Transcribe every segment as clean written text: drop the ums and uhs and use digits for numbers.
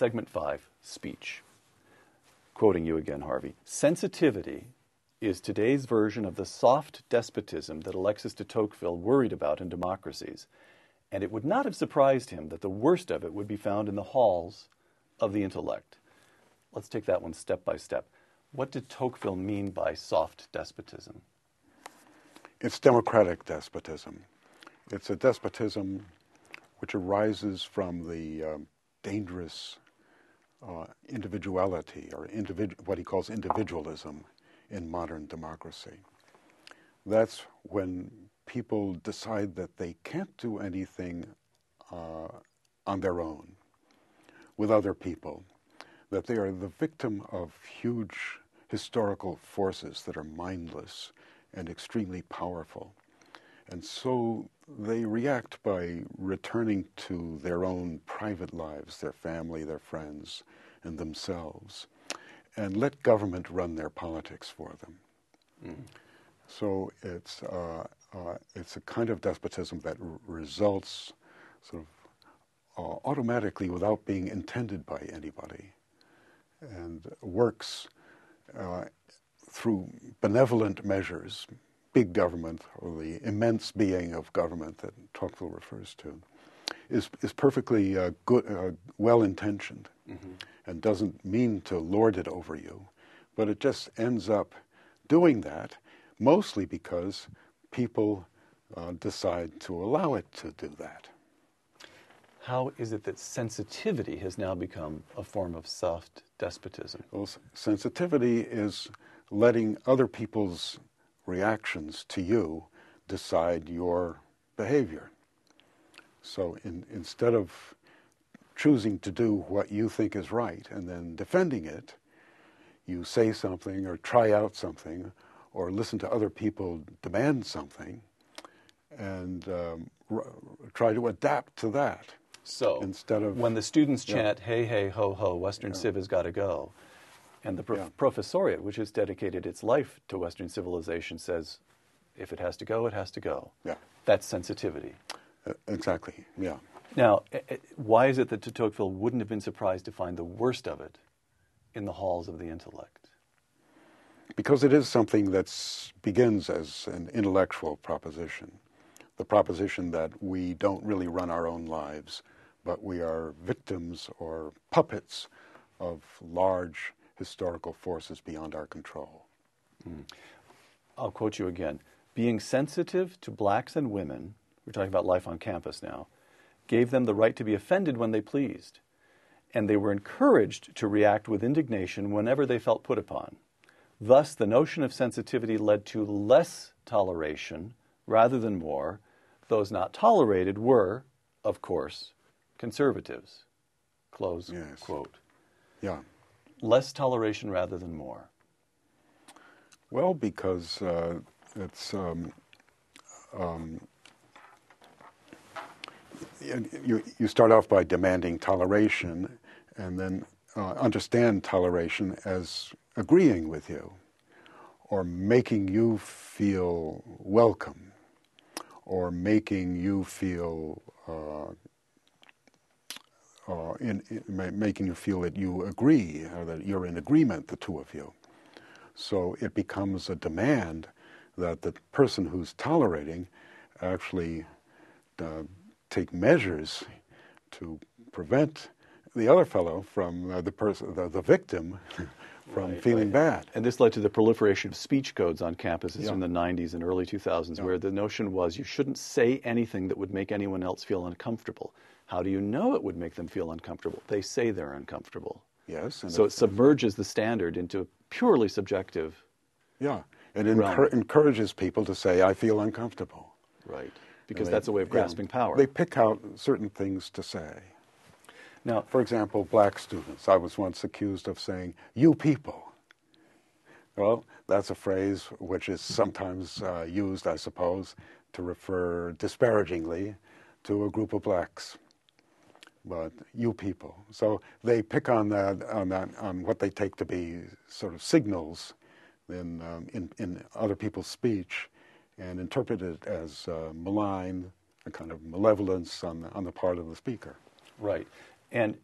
Segment 5, Speech. Quoting you again, Harvey. Sensitivity is today's version of the soft despotism that Alexis de Tocqueville worried about in democracies, and it would not have surprised him that the worst of it would be found in the halls of the intellect. Let's take that one step by step. What did Tocqueville mean by soft despotism? It's democratic despotism. It's a despotism which arises from the dangerous individuality, or what he calls individualism, in modern democracy. That's when people decide that they can't do anything on their own with other people, that they are the victim of huge historical forces that are mindless and extremely powerful. And so they react by returning to their own private lives, their family, their friends, and themselves, and let government run their politics for them. Mm. So it's a kind of despotism that results sort of automatically without being intended by anybody, and works through benevolent measures. Big government, or the immense being of government that Tocqueville refers to, is perfectly good, well-intentioned, mm-hmm. and doesn't mean to lord it over you, but it just ends up doing that, mostly because people decide to allow it to do that. How is it that sensitivity has now become a form of soft despotism? Well, sensitivity is letting other people's reactions to you decide your behavior. So instead of choosing to do what you think is right and then defending it, you say something or try out something or listen to other people demand something and try to adapt to that. So instead of, when the students chant, hey, hey, ho, ho, Western Civ has got to go, and the professoriate, which has dedicated its life to Western civilization, says, if it has to go, it has to go. Yeah. That's sensitivity. Exactly, yeah. Now, why is it that de Tocqueville wouldn't have been surprised to find the worst of it in the halls of the intellect? Because it is something that begins as an intellectual proposition. The proposition that we don't really run our own lives, but we are victims or puppets of large historical forces beyond our control. Mm. I'll quote you again. Being sensitive to blacks and women, we're talking about life on campus now, gave them the right to be offended when they pleased, and they were encouraged to react with indignation whenever they felt put upon. Thus, the notion of sensitivity led to less toleration rather than more. Those not tolerated were, of course, conservatives. Close quote. Yeah. Less toleration rather than more. Well, because it's you start off by demanding toleration, and then understand toleration as agreeing with you, or making you feel welcome, or making you feel making you feel that you agree, or that you're in agreement, the two of you. So it becomes a demand that the person who's tolerating actually take measures to prevent the other fellow from the victim from feeling bad. And this led to the proliferation of speech codes on campuses in the 90s and early 2000s, where the notion was you shouldn't say anything that would make anyone else feel uncomfortable. How do you know it would make them feel uncomfortable? They say they're uncomfortable. Yes. So it submerges the standard into a purely subjective. Yeah, and encourages people to say, I feel uncomfortable. Right, because that's a way of grasping power. They pick out certain things to say. Now, for example, black students. I was once accused of saying, you people. Well, that's a phrase which is sometimes used, I suppose, to refer disparagingly to a group of blacks. But you people. So they pick on what they take to be sort of signals in other people's speech, and interpret it as malign, a kind of malevolence on the part of the speaker. Right. And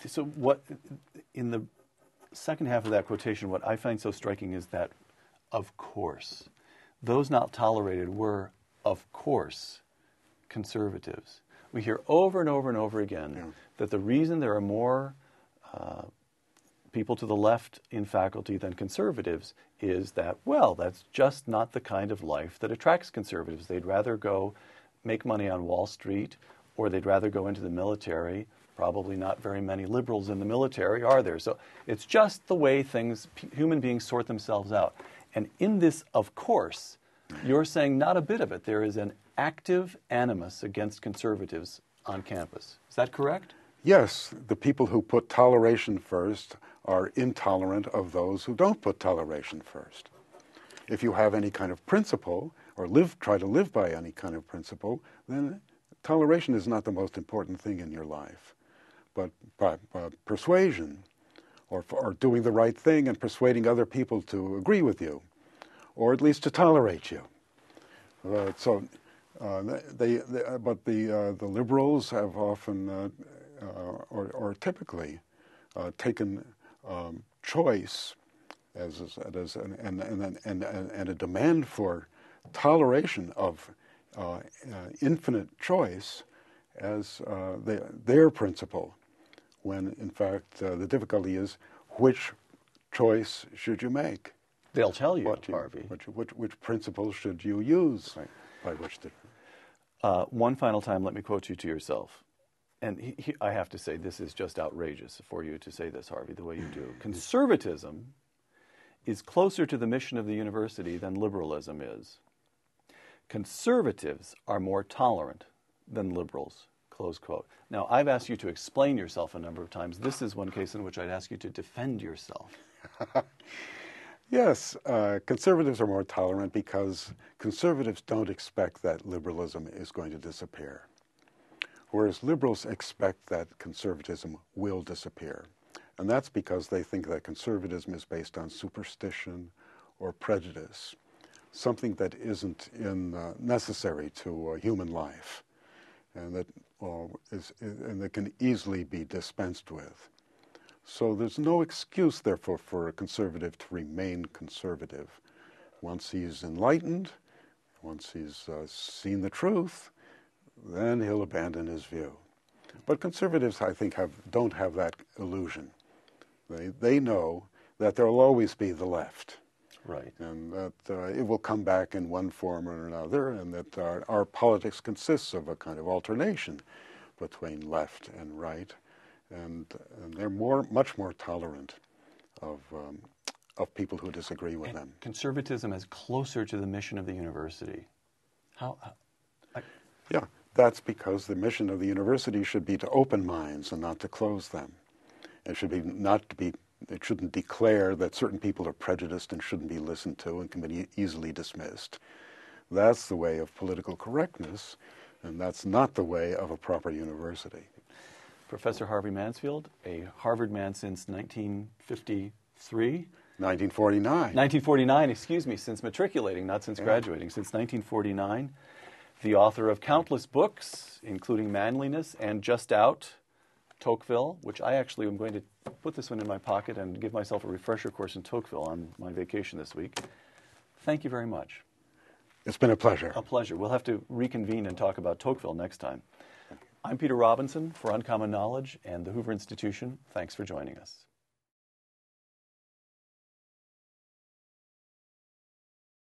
so what, in the second half of that quotation, what I find so striking is that, of course, those not tolerated were, of course, conservatives. We hear over and over and over again that the reason there are more people to the left in faculty than conservatives is that, well, that's just not the kind of life that attracts conservatives. They'd rather go make money on Wall Street, or they'd rather go into the military. Probably not very many liberals in the military, are there? So it's just the way things, human beings sort themselves out. And in this, of course, you're saying not a bit of it. There is an active animus against conservatives on campus. Is that correct? Yes, the people who put toleration first are intolerant of those who don't put toleration first. If you have any kind of principle, or try to live by any kind of principle, then toleration is not the most important thing in your life. But by persuasion, or doing the right thing and persuading other people to agree with you, or at least to tolerate you. But the liberals have often, or typically, taken choice and a demand for toleration of infinite choice as their principle, when in fact the difficulty is, which choice should you make? They'll tell you, Harvey. Which principles should you use by which to... One final time, let me quote you to yourself. And I have to say, this is just outrageous for you to say this, Harvey, the way you do. Conservatism is closer to the mission of the university than liberalism is. Conservatives are more tolerant than liberals, close quote. Now, I've asked you to explain yourself a number of times. This is one case in which I'd ask you to defend yourself. Yes, conservatives are more tolerant because conservatives don't expect that liberalism is going to disappear, whereas liberals expect that conservatism will disappear. And that's because they think that conservatism is based on superstition or prejudice, something that isn't necessary to human life, and that can easily be dispensed with. So there's no excuse, therefore, for a conservative to remain conservative. Once he's enlightened, once he's seen the truth, then he'll abandon his view. But conservatives, I think, don't have that illusion. They know that there will always be the left. Right. And that it will come back in one form or another, and that our politics consists of a kind of alternation between left and right. And they're much more tolerant of people who disagree with them. Conservatism is closer to the mission of the university. Yeah, that's because the mission of the university should be to open minds and not to close them. It shouldn't declare that certain people are prejudiced and shouldn't be listened to and can be easily dismissed. That's the way of political correctness, and that's not the way of a proper university. Professor Harvey Mansfield, a Harvard man since 1953? 1949. 1949, excuse me, since matriculating, not since graduating, since 1949. The author of countless books, including Manliness and Just Out, Tocqueville, which I actually am going to put this one in my pocket and give myself a refresher course in Tocqueville on my vacation this week. Thank you very much. It's been a pleasure. A pleasure. We'll have to reconvene and talk about Tocqueville next time. I'm Peter Robinson for Uncommon Knowledge and the Hoover Institution. Thanks for joining us.